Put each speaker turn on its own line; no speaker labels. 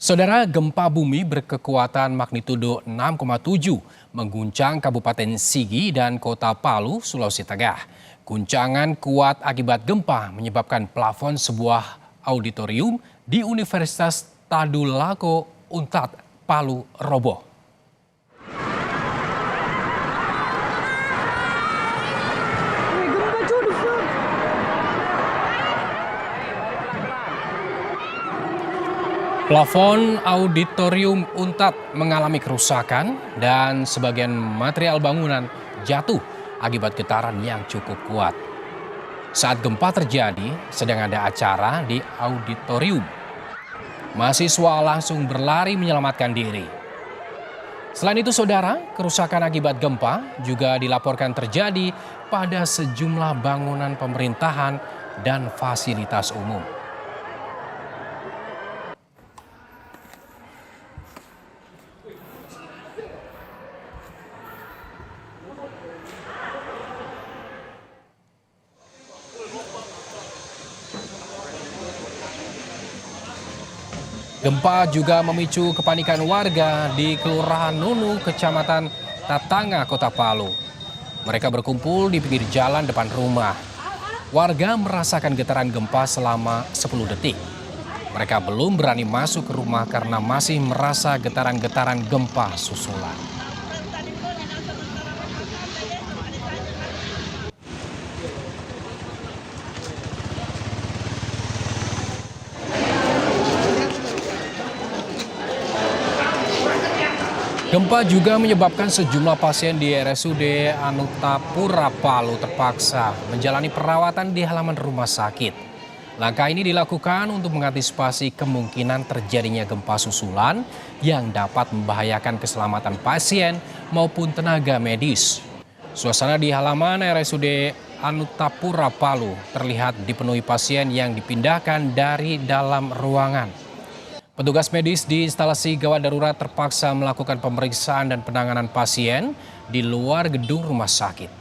Saudara, gempa bumi berkekuatan magnitudo 6,7 mengguncang Kabupaten Sigi dan Kota Palu, Sulawesi Tengah. Guncangan kuat akibat gempa menyebabkan plafon sebuah auditorium di Universitas Tadulako Untat, Palu roboh. Plafon auditorium Untat mengalami kerusakan dan sebagian material bangunan jatuh akibat getaran yang cukup kuat. Saat gempa terjadi, sedang ada acara di auditorium. Mahasiswa langsung berlari menyelamatkan diri. Selain itu, saudara, kerusakan akibat gempa juga dilaporkan terjadi pada sejumlah bangunan pemerintahan dan fasilitas umum. Gempa juga memicu kepanikan warga di Kelurahan Nunu, Kecamatan Tatanga, Kota Palu. Mereka berkumpul di pinggir jalan depan rumah. Warga merasakan getaran gempa selama 10 detik. Mereka belum berani masuk ke rumah karena masih merasa getaran-getaran gempa susulan. Gempa juga menyebabkan sejumlah pasien di RSUD Anutapura Palu terpaksa menjalani perawatan di halaman rumah sakit. Langkah ini dilakukan untuk mengantisipasi kemungkinan terjadinya gempa susulan yang dapat membahayakan keselamatan pasien maupun tenaga medis. Suasana di halaman RSUD Anutapura Palu terlihat dipenuhi pasien yang dipindahkan dari dalam ruangan. Petugas medis di instalasi gawat darurat terpaksa melakukan pemeriksaan dan penanganan pasien di luar gedung rumah sakit.